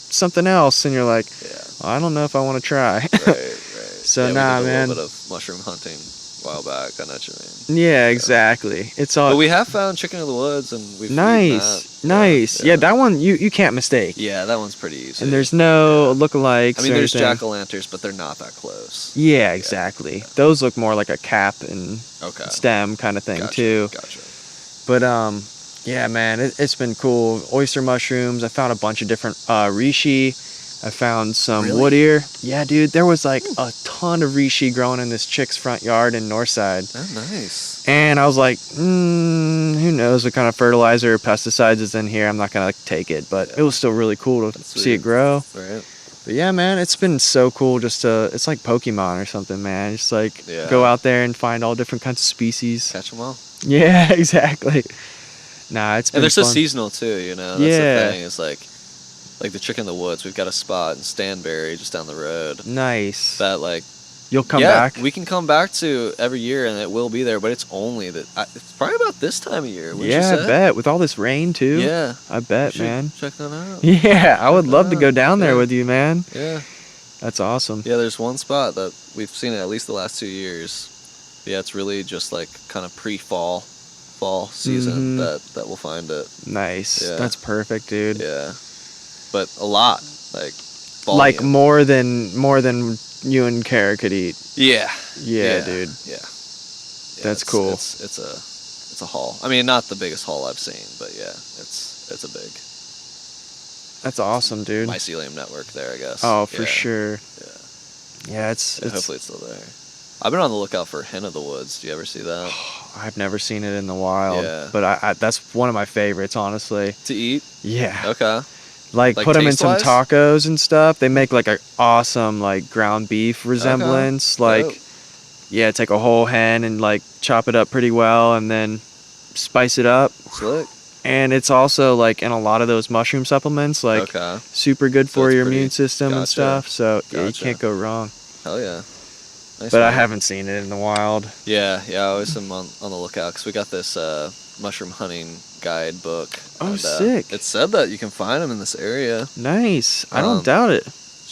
something else, and you're like, Yeah. well, I don't know if I want to try. Right. So yeah, nah, we did a man. little bit of mushroom hunting a while back. I know what you mean. Yeah, exactly. It's all But we have found chicken in the woods, and we've eaten nice, that. nice. Yeah, that one you can't mistake. Yeah, that one's pretty easy. And there's no Yeah. lookalikes. I mean, or there's anything. jack-o'-lanterns, but they're not that close. Yeah, exactly. Those look more like a cap and Okay. stem kind of thing Gotcha. too. Gotcha. But yeah, man, it's been cool. Oyster mushrooms. I found a bunch of different reishi. I found some Really? wood ear. Yeah, dude, there was like a ton of reishi growing in this chick's front yard in Northside. Oh, nice. And I was like, who knows what kind of fertilizer or pesticides is in here. I'm not going to take it, but it was still really cool to That's see sweet. it grow. Right. But yeah, man, it's been so cool just to, it's like Pokemon or something, man. Just like Yeah. go out there and find all different kinds of species. Catch them all. Yeah, exactly. Nah, it's been And they're so fun. seasonal too, you know. That's Yeah. the thing. It's like the chicken in the woods. We've got a spot in Stanberry just down the road Nice. that like You'll come yeah, back? we can come back to every year, and it will be there. But it's only that it's probably about this time of year. Wouldn't you Yeah, say? I bet. With all this rain, too. Yeah, I we bet, should man. check that out. Yeah, I would love to go out. down there Yeah. with you, man. Yeah, That's awesome. yeah. There's one spot that we've seen it at least the last 2 years. Yeah, it's really just like kind of pre-fall, fall season Mhm. that we'll find it. Nice. Yeah. That's perfect, dude. Yeah, but a lot like Like volume. more than you and Kara could eat. Yeah. Yeah, dude. Yeah. That's it's, cool. It's a haul. I mean, not the biggest haul I've seen, but yeah, it's a big That's awesome, dude. mycelium network there, I guess. Oh, for Yeah. sure. Yeah. Yeah, it's Hopefully it's still there. I've been on the lookout for hen of the woods. Do you ever see that? I've never seen it in the wild, Yeah. but I that's one of my favorites, honestly. To eat? Yeah. Okay. Like Like put them in some taste-wise? tacos and stuff. They make like a awesome like ground beef resemblance. Like Dope. yeah, take a whole hen and like chop it up pretty well and then spice it up. Slick. And it's also like in a lot of those mushroom supplements, like Okay. super good So for it's your pretty- immune system and gotcha. stuff. So yeah, you Gotcha. can't go wrong. Hell yeah. Nice But I man. haven't seen it in the wild. Yeah, I always am on the lookout because we got this mushroom hunting guidebook. Oh, and, sick. It said that you can find them in this area. Nice. I don't Um, doubt it.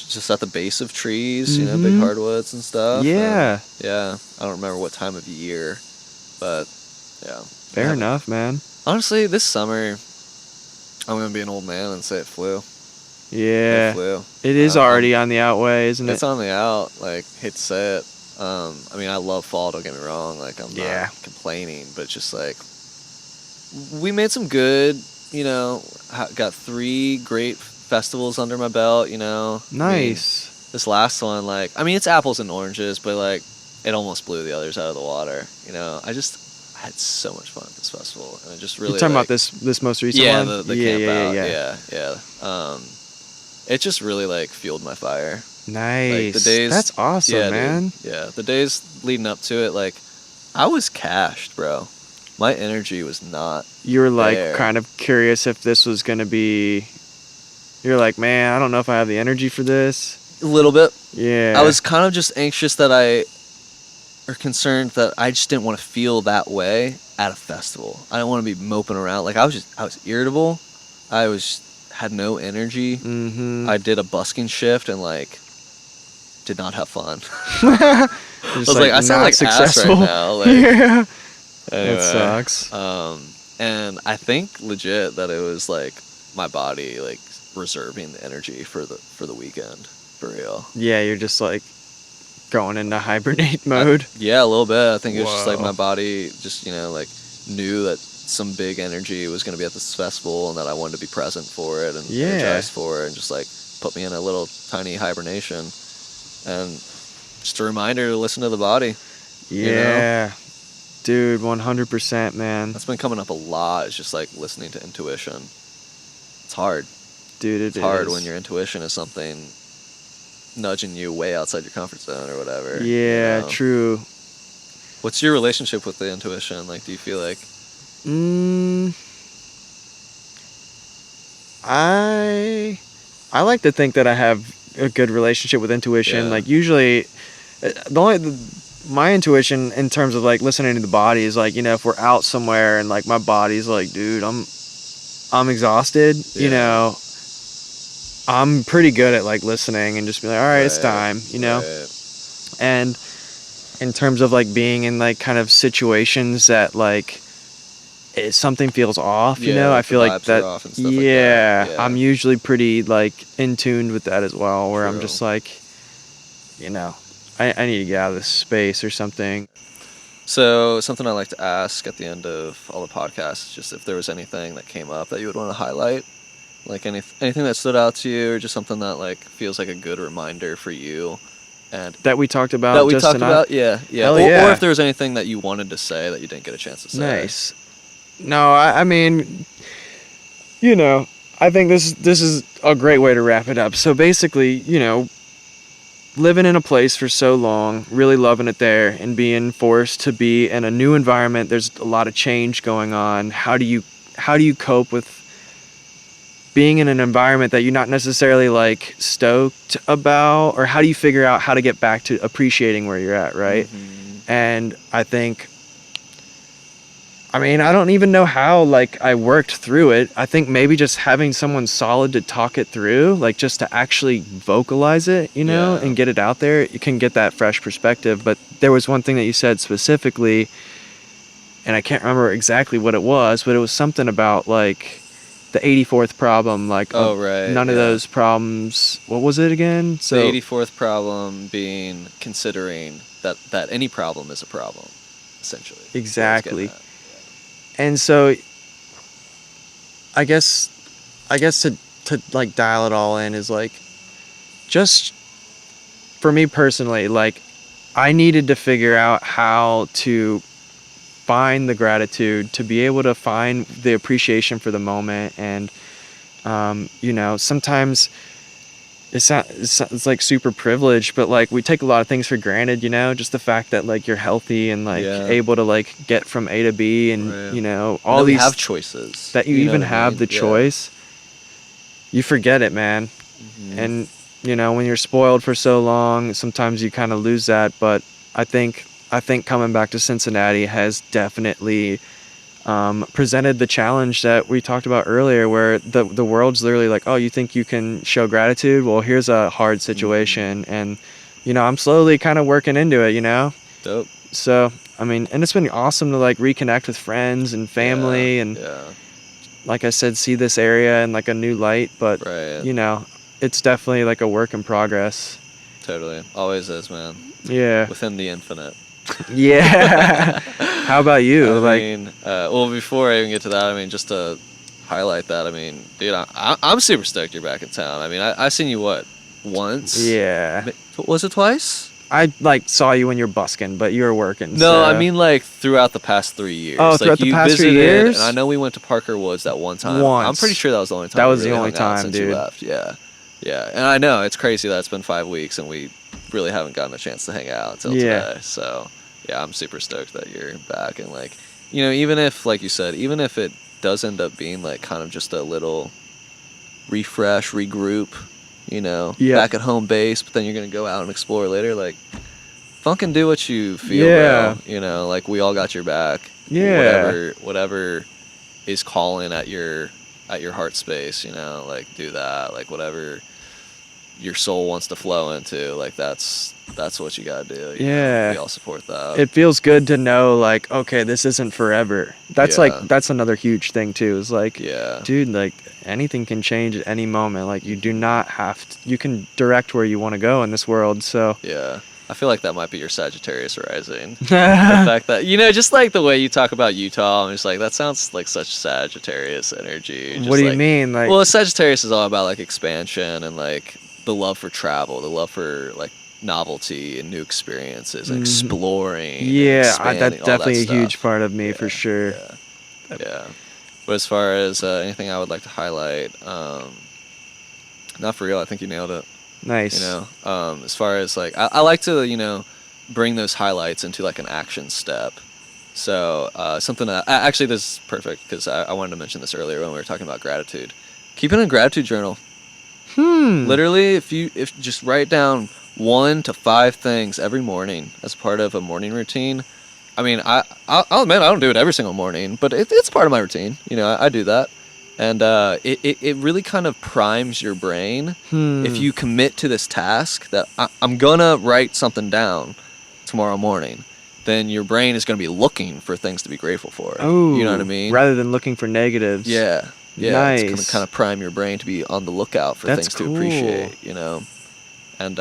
Just at the base of trees, you know, big Mhm. hardwoods and stuff. Yeah. And, yeah. I don't remember what time of year, but yeah. Fair Yeah. enough, man. Honestly, this summer, I'm gonna be an old man and say it flew. Yeah. It flew. It is Um, already on the outway, isn't It's it? on the out. Like, hate to say it. I mean, I love fall. Don't get me wrong. Like, I'm Yeah. not complaining, but just like we made some good. You know, got 3 great festivals under my belt. You know, I mean, Nice. this last one, like, I mean, it's apples and oranges, but like, it almost blew the others out of the water. You know, I had so much fun at this festival, and I just really You're talking like, about this most recent yeah, one? the yeah, camp out, yeah. yeah. It just really like fueled my fire. Nice. Like, the days, That's awesome, yeah, man. Dude, yeah, the days leading up to it, like, I was cashed, bro. My energy was not. You were like there. kind of curious if this was gonna be. You're like, man, I don't know if I have the energy for this. A little bit. Yeah. I was kind of just anxious or concerned that I just didn't want to feel that way at a festival. I didn't want to be moping around. Like, I was irritable. Had no energy. Mm-hmm. I did a busking shift and like did not have fun. I I was like, I sound like ass right now. Like, Yeah. anyway, That sucks. And I think legit that it was like my body like reserving the energy for the weekend, for real. Yeah, you're just like going into hibernate mode. Yeah, a little bit. I think it was just like Whoa. my body just, like knew that some big energy was going to be at this festival and that I wanted to be present for it and Yeah. energized for it, and just like put me in a little tiny hibernation. And just a reminder to listen to the body. Yeah. Dude, 100%, man. That's been coming up a lot. It's just like listening to intuition. It's hard. Dude, It's hard when your intuition is something nudging you way outside your comfort zone or whatever. Yeah, true. What's your relationship with the intuition? Like, do you feel like... I like to think that I have a good relationship with intuition. Yeah. Like, usually, my intuition in terms of like listening to the body is like, you know, if we're out somewhere and like my body's like, dude, I'm exhausted, you know, I'm pretty good at like listening and just be like, all right, it's time, you know. And in terms of like being in like kind of situations that like something feels off, you know, I feel like that, I'm usually pretty like in tune with that as well, where I'm just like, you know, I need to get out of this space or something. So something I like to ask at the end of all the podcasts is just if there was anything that came up that you would want to highlight, like anything that stood out to you, or just something that like feels like a good reminder for you, and that we talked about. Or if there was anything that you wanted to say that you didn't get a chance to say. Nice. No, I mean, you know, I think this is a great way to wrap it up. So basically, you know, living in a place for so long, really loving it there, and being forced to be in a new environment, there's a lot of change going on. How do you cope with being in an environment that you're not necessarily like stoked about, or how do you figure out how to get back to appreciating where you're at, right? And I think, I mean, I don't even know how like I worked through it. I think maybe just having someone solid to talk it through, like just to actually vocalize it, you know, and get it out there, you can get that fresh perspective. But there was one thing that you said specifically, and I can't remember exactly what it was, but it was something about like the 84th problem, like none of those problems. What was it again? So the 84th problem being considering that any problem is a problem, essentially. Exactly. And so I guess to like dial it all in is like, just for me personally, like I needed to figure out how to find the gratitude, to be able to find the appreciation for the moment. And you know, sometimes it's like super privileged, but like we take a lot of things for granted, you know, just the fact that like you're healthy and like able to like get from A to B, and you know, all these have choices, that you even have the choice, you forget it, man. And you know, when you're spoiled for so long, sometimes you kind of lose that. But I think coming back to Cincinnati has definitely presented the challenge that we talked about earlier, where the world's literally like, oh, you think you can show gratitude? Well, here's a hard situation. And you know, I'm slowly kind of working into it, you know. Dope. So I mean, and it's been awesome to like reconnect with friends and family, and like I said, see this area in like a new light. But you know, it's definitely like a work in progress. Totally, always is, man. Yeah, within the infinite. Yeah. How about you? I mean, well, before I even get to that, I mean, just to highlight that, I mean, dude, I'm super stoked you're back in town. I mean, I seen you, what, once? Yeah. Was it twice? I, like, saw you when you were busking, but you were working. No, so. I mean, like, throughout the past 3 years. Oh, throughout the past 3 years? And I know we went to Parker Woods that one time. Once. I'm pretty sure that was the only time. That was the only time, since dude. You left. Yeah. Yeah. And I know, it's crazy that it's been 5 weeks and we really haven't gotten a chance to hang out until today. So, yeah, I'm super stoked that you're back. And, like, you know, even if, like you said, even if it does end up being, like, kind of just a little refresh, regroup, you know, back at home base, but then you're going to go out and explore later, like, fucking do what you feel, bro. You know, like, we all got your back. Whatever is calling at your heart space, you know, like, do that. Like, whatever your soul wants to flow into, like, that's what you gotta do. You know? We all support that. It feels good to know, like, okay, this isn't forever. That's like, that's another huge thing too, is like, dude, like, anything can change at any moment. Like, you do not have to, you can direct where you want to go in this world. So I feel like that might be your Sagittarius rising. The fact that, you know, just like the way you talk about Utah, I'm just like, that sounds like such Sagittarius energy. Just what do you mean? Like, well, Sagittarius is all about, like, expansion and, like, the love for travel, the love for, like, novelty and new experiences, and exploring. And Yeah, expanding, that's all definitely that a huge stuff. part of me for sure. Yeah. But as far as anything I would like to highlight, not for real. I think you nailed it. Nice. You know, as far as like, I like to, you know, bring those highlights into like an action step. So something that actually this is perfect because I wanted to mention this earlier when we were talking about gratitude. Keep it in a gratitude journal. Literally, if just write down 1 to 5 things every morning as part of a morning routine. I mean, I'll admit I don't do it every single morning, but it's part of my routine. You know, I do that. And it really kind of primes your brain. If you commit to this task that I'm going to write something down tomorrow morning, then your brain is going to be looking for things to be grateful for. Oh, you know what I mean? Rather than looking for negatives. Yeah. Yeah. Nice. It's going to kind of prime your brain to be on the lookout for That's things cool. to appreciate, you know? And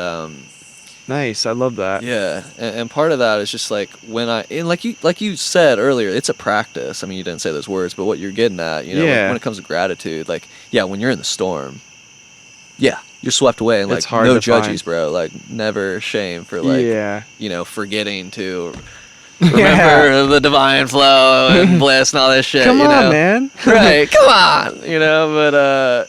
nice. I love that. yeah, and part of that is just like like you said earlier, it's a practice. I mean, you didn't say those words, but what you're getting at, you know, Yeah. when it comes to gratitude, like, yeah, when you're in the storm, yeah, you're swept away, and It's like hard no to find. judgies, bro. Like, never shame for like, Yeah. you know, forgetting to remember the divine flow and bliss and all this shit. Come you on, know? man. Right, come on, you know. But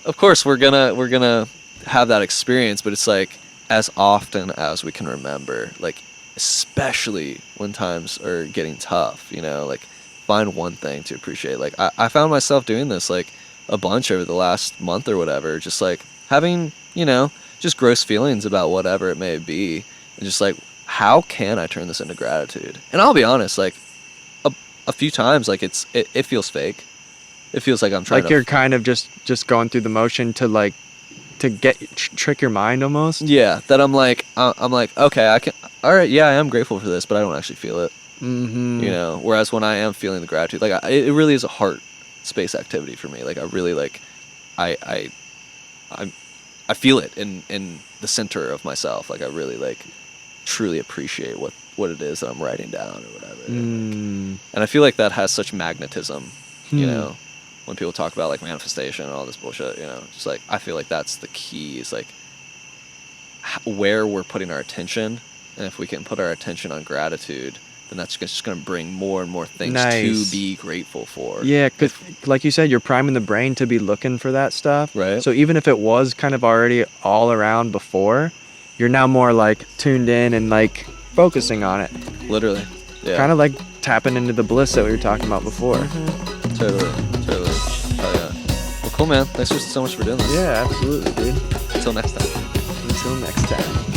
of course, we're gonna have that experience, but it's like as often as we can remember, like especially when times are getting tough, you know, like find one thing to appreciate. Like I found myself doing this like a bunch over the last month or whatever, just like having, you know, just gross feelings about whatever it may be, and just like, how can I turn this into gratitude? And I'll be honest, like a few times, like it feels fake. It feels like I'm trying Like you're kind of just going through the motion to like to get trick your mind almost. Yeah, that I'm like okay, I can. All right, yeah, I am grateful for this, but I don't actually feel it. Mm-hmm. You know, whereas when I am feeling the gratitude, like it really is a heart space activity for me. Like I really like, I feel it in the center of myself. Like I really like truly appreciate what it is that I'm writing down or whatever. And I feel like that has such magnetism. You know, when people talk about like manifestation and all this bullshit, you know, just like I feel like that's the key, is like where we're putting our attention, and if we can put our attention on gratitude, then that's just going to bring more and more things Nice. to be grateful for. Yeah, because like you said, you're priming the brain to be looking for that stuff. Right. So even if it was kind of already all around before, you're now more like tuned in and like focusing on it. Literally. Yeah. Kind of like tapping into the bliss that we were talking about before. Totally. Oh yeah. Well, cool, man. Thanks so much for doing this. Yeah, absolutely, dude. Until next time. Until next time.